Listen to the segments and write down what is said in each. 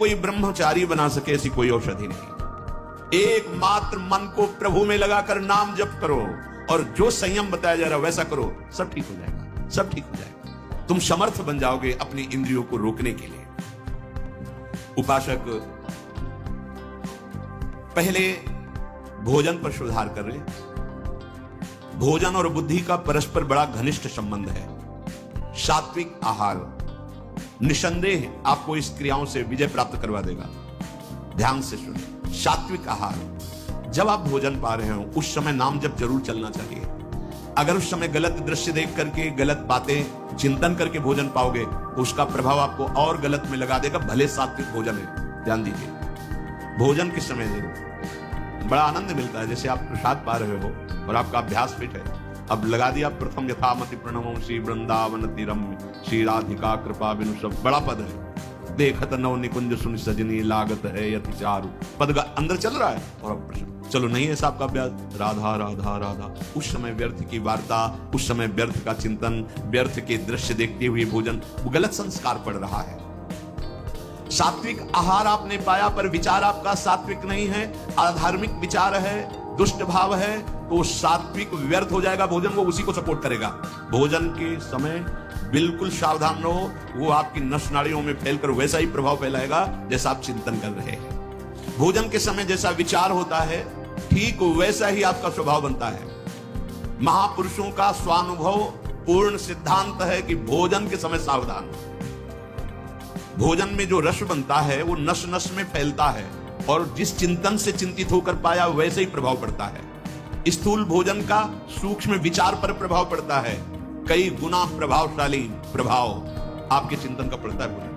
कोई ब्रह्मचारी बना सके ऐसी कोई औषधि नहीं। एकमात्र मन को प्रभु में लगाकर नाम जप करो और जो संयम बताया जा रहा है वैसा करो, सब ठीक हो जाएगा, सब ठीक हो जाएगा। तुम समर्थ बन जाओगे अपनी इंद्रियों को रोकने के लिए। उपासक पहले भोजन पर सुधार कर रहे। भोजन और बुद्धि का परस्पर बड़ा घनिष्ठ संबंध है। सात्विक आहार निसंदेह आपको इस क्रियाओं से विजय प्राप्त करवा देगा। ध्यान से सुनिए, सात्विक आहार जब आप भोजन पा रहे हो उस समय नाम जप जरूर चलना चाहिए। अगर उस समय गलत दृश्य देख करके, गलत बातें चिंतन करके भोजन पाओगे तो उसका प्रभाव आपको और गलत में लगा देगा, भले सात्विक भोजन है। ध्यान दीजिए, भोजन के समय जरूर बड़ा आनंद मिलता है। जैसे आप प्रसाद पा रहे हो और आपका अभ्यास फिट है, अब लगा दिया प्रथम यथामति प्रणमो श्री वृंदावन तिरम्य श्री राधिका कृपा बिनु सब, बड़ा पद है। देखत नव निकुंज सुन सजनी लागत है यति चारु, पद का अंदर चल रहा है और अब प्रश्न चलो नहीं है साहब का अभ्यास, राधा राधा राधा। उस समय व्यर्थ की वार्ता, उस समय व्यर्थ का चिंतन, व्यर्थ के दृश्य देखते हुए भोजन, वो गलत संस्कार पड़ रहा है। सात्विक आहार आपने पाया पर विचार आपका सात्विक नहीं है, अधार्मिक विचार है, दुष्ट भाव है, तो सात्विक व्यर्थ हो जाएगा। भोजन वो उसी को सपोर्ट करेगा। भोजन के समय बिल्कुल सावधान रहो, वो आपकी नस नाड़ियों में फैलकर वैसा ही प्रभाव फैलाएगा जैसा आप चिंतन कर रहे हैं। भोजन के समय जैसा विचार होता है ठीक वैसा ही आपका स्वभाव बनता है। महापुरुषों का स्वानुभव पूर्ण सिद्धांत है कि भोजन के समय सावधान। भोजन में जो रस बनता है वो नस नस में फैलता है और जिस चिंतन से चिंतित होकर पाया वैसे ही प्रभाव पड़ता है। स्थूल भोजन का सूक्ष्म विचार पर प्रभाव पड़ता है, कई गुना प्रभावशाली प्रभाव आपके चिंतन का पड़ता है।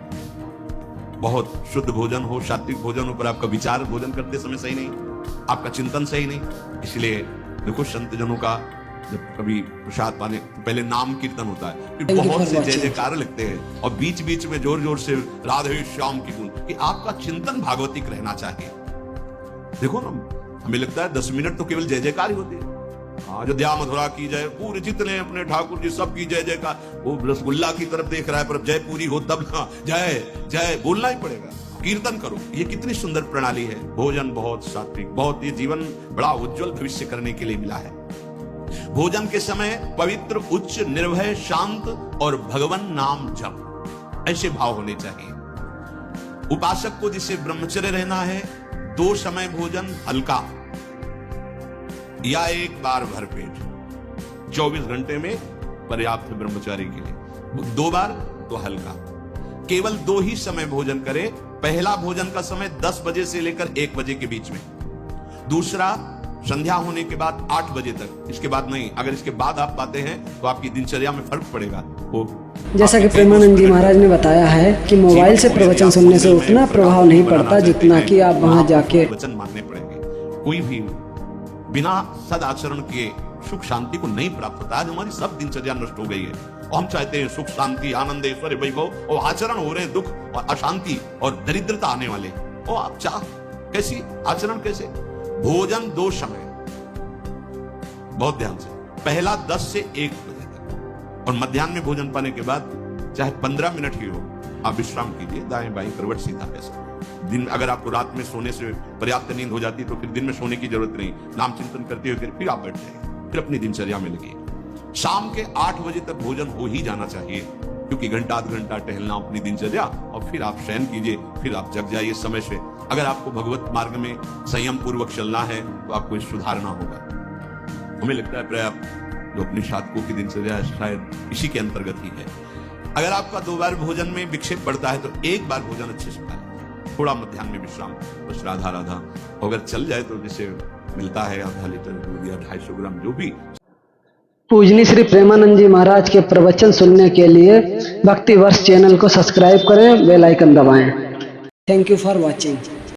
बहुत शुद्ध भोजन हो, सात्विक भोजन हो, पर आपका विचार भोजन करते समय सही नहीं, आपका चिंतन सही नहीं। इसलिए देखो संत जनों का जब कभी प्रसाद पाने तो पहले नाम कीर्तन होता है, फिर बहुत से जय जयकार लिखते हैं और बीच बीच में जोर जोर से राधे श्याम की गुण, कि आपका चिंतन भागवतिक रहना चाहिए। देखो ना, हमें लगता है 10 मिनट तो केवल जय जयकार ही होती है। अयोध्या मथुरा की जय, पूरे जितने अपने ठाकुर जी सब की जय जयकार। वो रसगुल्ला की तरफ देख रहा है पर जय पूरी हो तब ना जय जय बोलना ही पड़ेगा, कीर्तन करो। ये कितनी सुंदर प्रणाली है। भोजन बहुत सात्विक, बहुत ये जीवन बड़ा उज्जवल भविष्य करने के लिए मिला है। भोजन के समय पवित्र, उच्च, निर्भय, शांत और भगवान नाम जप, ऐसे भाव होने चाहिए। उपासक को जिसे ब्रह्मचर्य रहना है, 2 समय भोजन हल्का या 1 बार भरपेट, 24 घंटे में पर्याप्त है ब्रह्मचारी के लिए। 2 बार तो हल्का, केवल 2 ही समय भोजन करें। पहला भोजन का समय 10 बजे से लेकर 1 बजे के बीच में, दूसरा संध्या होने के बाद 8 बजे तक, इसके बाद नहीं। अगर इसके बाद आप पाते हैं तो आपकी दिनचर्या में फर्क पड़ेगा। जैसा कि प्रेमानंद जी महाराज ने बताया है कि मोबाइल से प्रवचन सुनने से उतना प्रभाव नहीं पड़ता जितना कि आप वहां जाके वचन मानने पड़ेंगे। कोई भी बिना सदाचरण के सुख शांति को नहीं प्राप्त होता। आज हमारी सब दिनचर्या नष्ट हो गई है और हम चाहते हैं सुख शांति आनंद ऐश्वर्य वैभव, और आचरण हो रहे हैं दुख और अशांति और दरिद्रता आने वाले। और आप चाह कैसी आचरण, कैसे? भोजन 2 समय, बहुत ध्यान से, पहला 10 से 1 बजे तक, और मध्याह्न में भोजन पाने के बाद चाहे 15 मिनट ही हो आप विश्राम कीजिए, दाएं बाएं करवट सीधा ऐसा। दिन अगर आपको रात में सोने से पर्याप्त नींद हो जाती तो फिर दिन में सोने की जरूरत नहीं, नाम चिंतन करते हुए फिर आप बैठ जाइए, फिर अपनी दिनचर्या में लगिए। शाम के 8 बजे तक भोजन हो ही जाना चाहिए, क्योंकि घंटा आध घंटा टहलना अपनी दिनचर्या, और फिर आप शयन कीजिए, फिर आप जग जाइए समय से। अगर आपको भगवत मार्ग में संयम पूर्वक चलना है तो आपको सुधारना होगा। हमें लगता है पर्याप्त जो अपनी साधकों की दिनचर्या शायद इसी के अंतर्गत ही है। अगर आपका 2 बार भोजन में विक्षेप पड़ता है तो 1 बार भोजन अच्छे से खाएं, थोड़ा मध्याह्न में विश्राम, बस राधा राधा। अगर चल जाए तो जैसे मिलता है आधा लीटर दूध या 250 ग्राम जो भी। पूजनी श्री प्रेमानंद जी महाराज के प्रवचन सुनने के लिए भक्ति वर्ष चैनल को सब्सक्राइब करें, बेल आइकन दबाएं। Thank you for watching.